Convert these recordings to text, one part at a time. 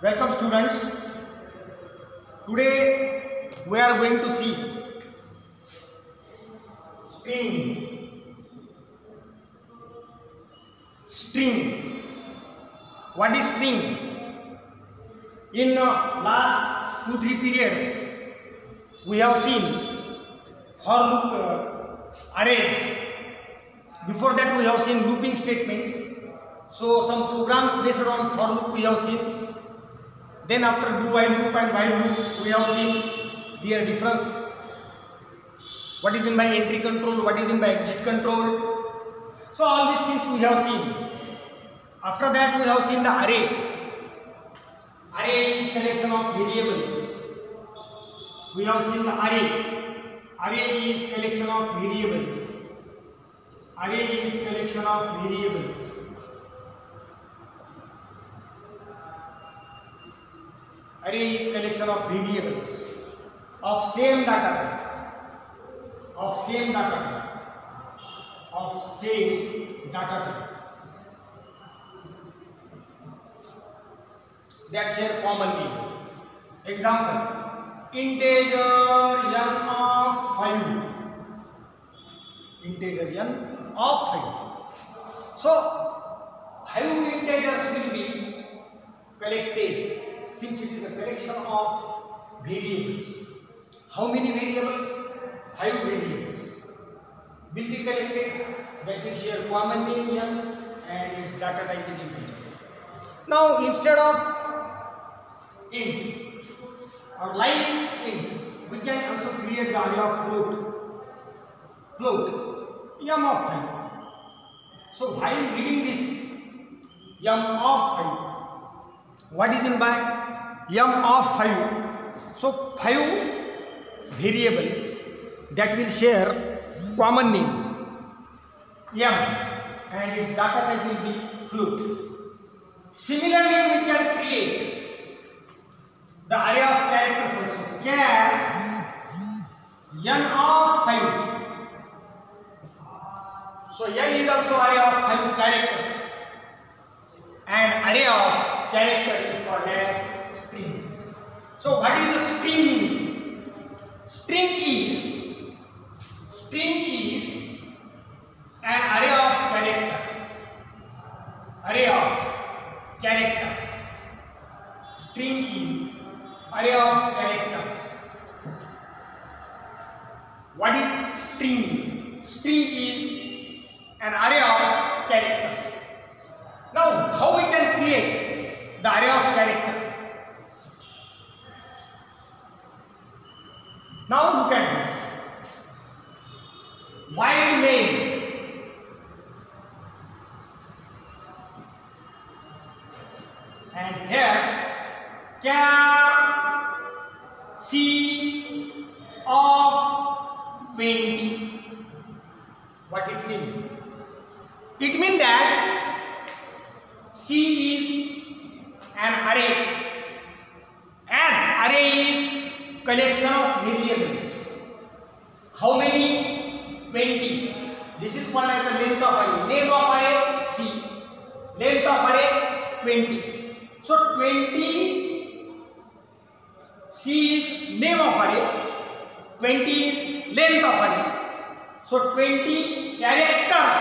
Welcome students. Today we are going to see string. What is string? In last 2-3 periods we have seen for loop arrays. Before that we have seen looping statements. So some programs based on for loop we have seen. Then after do while loop and while loop we have seen their difference. What is in by entry control, what is in by exit control. So all these things we have seen. After that we have seen the array. Array is collection of variables. We have seen the array. Array is collection of variables. Array is collection of variables. Array is collection of variables of same data type. Of same data type. Of same data type. That share common name. Example: integer n of 5. Integer n of 5. So 5 integers will be collected. Since it is a collection of variables. How many variables? 5 variables will be collected. That will share common name n and its data type is integer. Now instead of int or like int, we can also create the array of float m of 5. So while reading this m of 5, what is in by m of 5? So 5 variables that will share common name m and its data type will be float. Similarly, we can create the array of characters also. Char n of 5. So n is also array of 5 characters, and array of character is called as string. So what is a string? String is an array of characters. String is array of characters. What is string? String is an array of characters. Now, how we can create the array of character? Now look at this. While main. And here char C of 20. What it mean? It means that C is an array. As array is collection of variables. How many? 20. This is called as the length of array. Name of array C. Length of array 20. So 20 C is name of array. 20 is length of array. So 20 characters.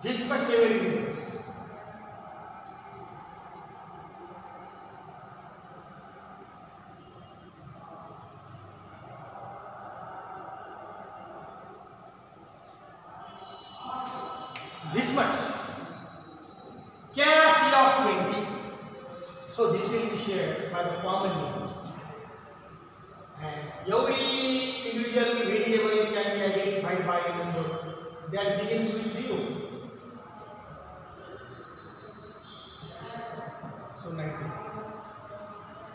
This much they will be. This much. Char C of 20. So this will be shared by the common names. And every individual variable can be identified by a number that begins with 0. So 19.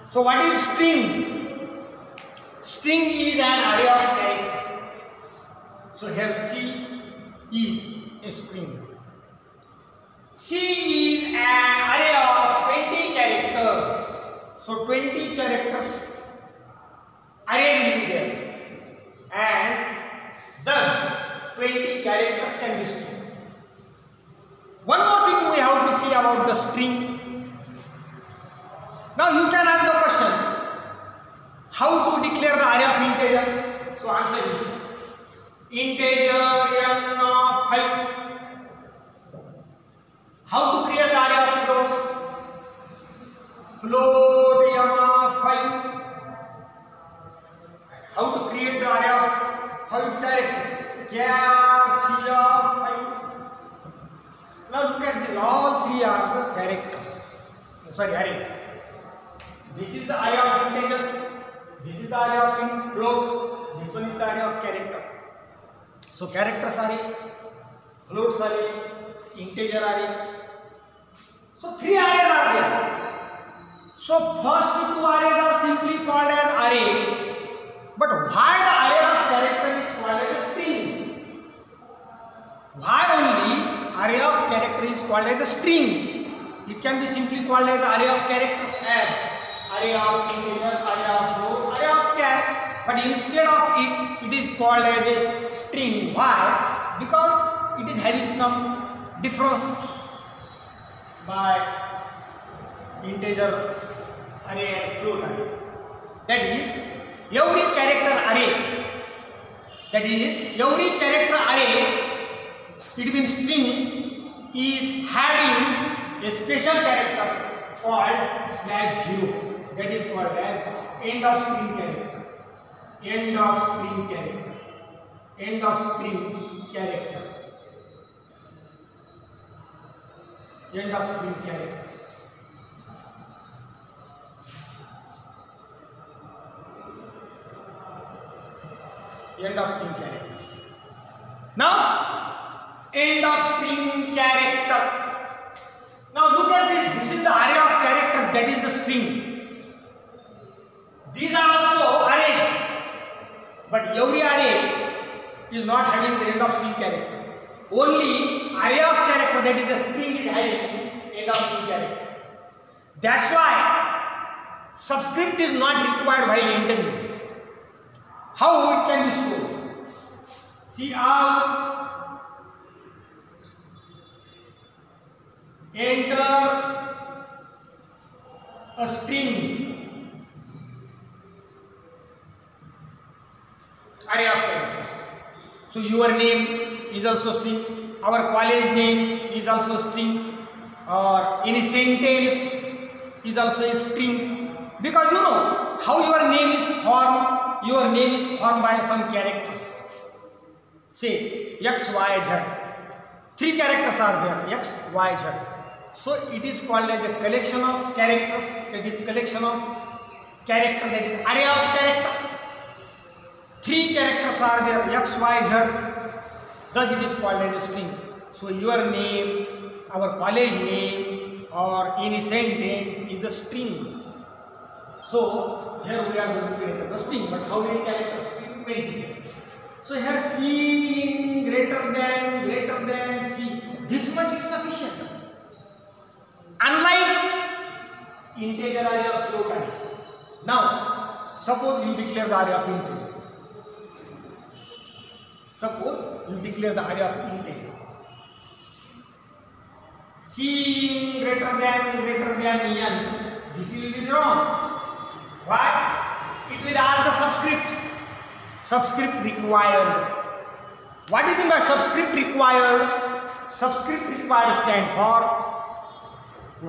So what is string? String is an array of character. So here C is a string. C is an array of 20 characters. So 20 characters array will be there, and thus 20 characters can be stored. One more thing we have to see about the string. Now you can ask the question, how to declare the array of integer? So answer is integer n of 5. How to create the array of floats? Float m of 5. How to create the array of 5 characters? Char c of 5. Now look at this, all three are the characters. Sorry, arrays. This is the array of integer. This is the array of float. This one is the array of character. So characters array, floats array, integer array. So three arrays are there. So first two arrays are simply called as array. But why the array of character is called as a string? Why only array of character is called as a string? It can be simply called as array of characters as array of integer, array of float, array of char. But instead of it, it is called as a string. Why? Because it is having some difference by integer array and float array. That is, every character array, it means string, is having a special character called /0. That is called as end of string character. End of string character. End of string character. End of string character. End of string character. Now, end of string character. Now look at this. This is the array of character, that is the string. These are also arrays, but every array is not having the end of string character. Only array of character, that is a string, is having end of string character. That's why subscript is not required while entering. How it can be stored? See out, enter a string, array of characters. So your name is also string, our college name is also string, or any sentence is also a string, because you know how your name is formed. Your name is formed by some characters. Say X, Y, Z. Three characters are there, X, Y, Z. So it is called as a collection of characters. That is collection of character, that is array of character. Three characters are there, X, Y, Z. Thus it is called as a string. So your name, our college name, or any sentence is a string. So here we are going to enter the string, but how many characters? 20 characters. So here C in greater than C. This much is sufficient. Unlike integer array or float array. Now, suppose you declare the array of integer. Suppose you declare the array of integer. C in greater than n. This will be wrong. Why? It will ask the subscript. Subscript required. What is meant by subscript required? Subscript required stand for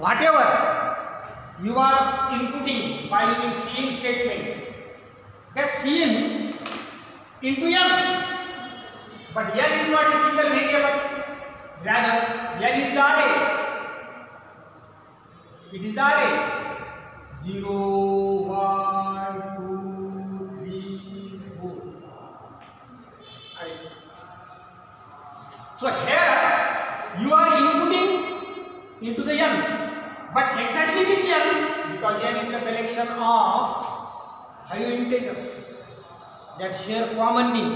whatever you are inputting by using cin statement. That cin into n. But n is not a single variable. Rather, n is the array. It is the array. 0, 1, 2, 3, 4. So here you are inputting into the n, but exactly which n? Because n is the collection of 5 integers that share common name.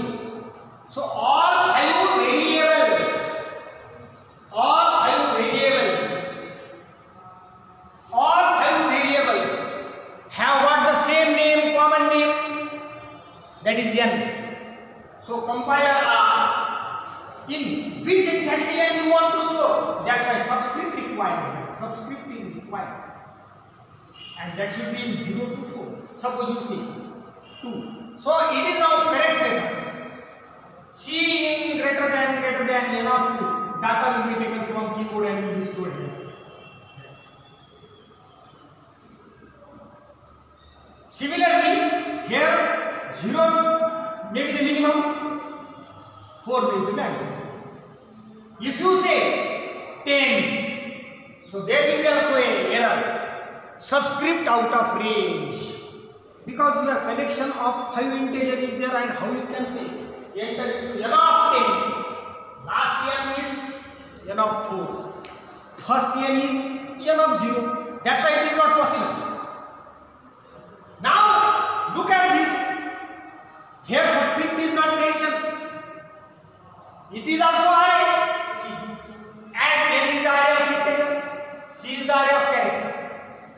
So all 5 variables have got the same name, common name, that is n. So compiler asks in which exactly n you want to store. That's why subscript required here. Subscript is required. and that should be in 0 to 4. Suppose you see 2. So it is now correct method. Cin greater than n of 2. Data will be taken from keyboard and will be stored here. Similarly, here 0 may be the minimum, 4 may be the maximum. If you say 10, so there will be also an error. Subscript out of range, because your collection of 5 integer is there, and how you can say enter into n of 10, last n is n of 4, first n is n of 0. That's why it is not possible. Now look at this. Here subscript is not mentioned. It is also array. See, as n is the array of integer, c is the array of character.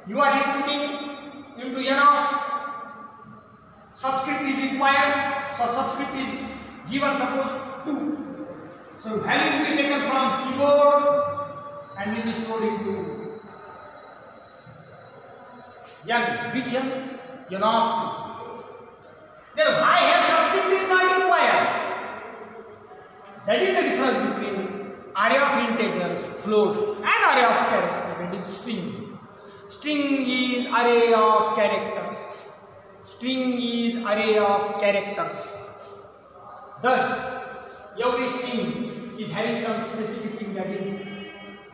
You are inputting into n of subscript is required. So subscript is given, suppose 2. So value will be taken from keyboard and will be stored into n. Which n? N of 2. Then why here subscript is not required? That is the difference between array of integers, floats, and array of character, that is string. String is array of characters. String is array of characters. Thus, every string is having some specific thing, that is,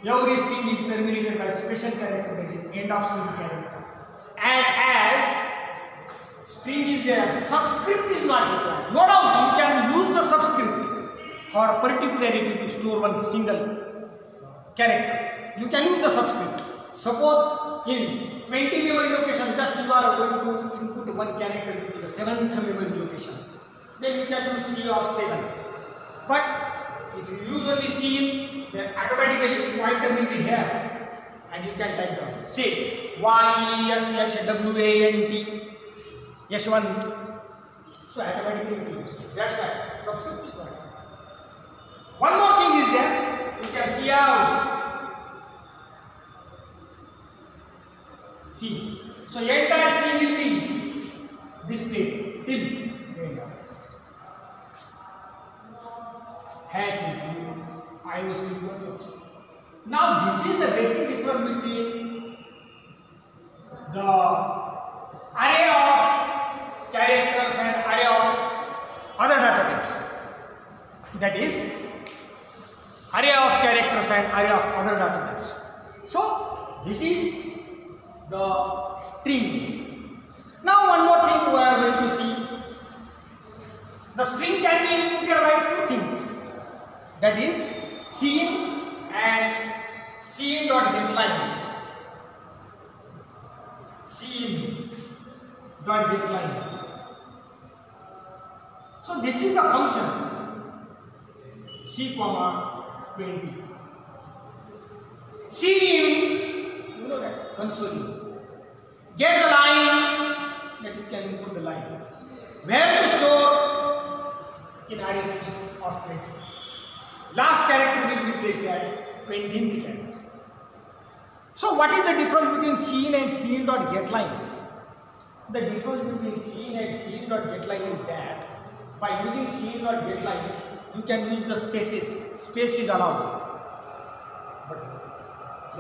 every string is terminated by special character, that is end of string character. And as string is there, subscript is not required. No doubt you can use the subscript for particularity to store one single character. You can use the subscript. Suppose in 20 memory location, just you are going to input one character into the 7th memory location. Then you can use C of 7. But if you use only Cin, then automatically pointer will be here. And you can type down. Say YESHWANT Yeshwant. So automatically it will be stored. That's why subscript is not. One more thing is there. You can see out. See. So entire string will be displayed till the end of it. Hash into IO string. Now this is the basic difference between the array of characters and array of other data types. That is array of characters and array of other data types. So this is the string. Now one more thing we are going to see. The string can be inputted by two things. That is Cin and Cin.getLine. Cin.getLine. So this is the function C, 20. Cin, you know that, console. Get the line, that you can input the line. Where to store? In array C of 20. Last character will be placed at 20th character. So what is the difference between Cin and Cin.getLine? The difference between Cin and Cin.getLine is that by using Cin.getLine, you can use the spaces. Space is allowed. But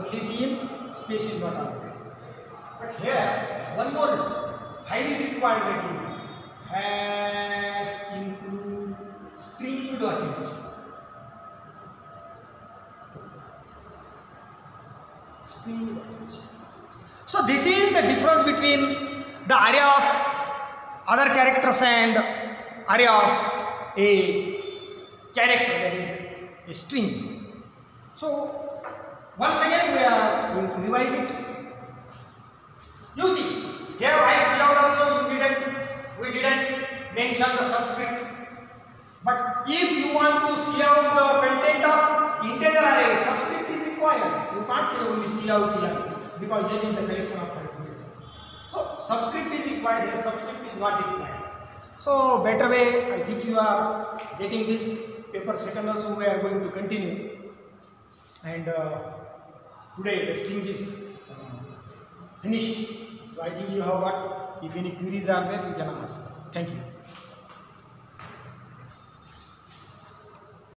only Cin, space is not allowed. But here, one more file is required, that is hash into string.h. So this is the difference between the array of other characters and array of a character, that is a string. So once again we are going to revise it. You see, here while cout also we didn't mention the subscript. But if you want to cout the content of integer array, subscript is required. You can't say only cout here, because n is the collection of integers. So subscript is required here, subscript is not required. So better way, I think you are getting this. Paper second also we are going to continue. And today the string is finished. So I think you have got. If any queries are there, you can ask. Thank you.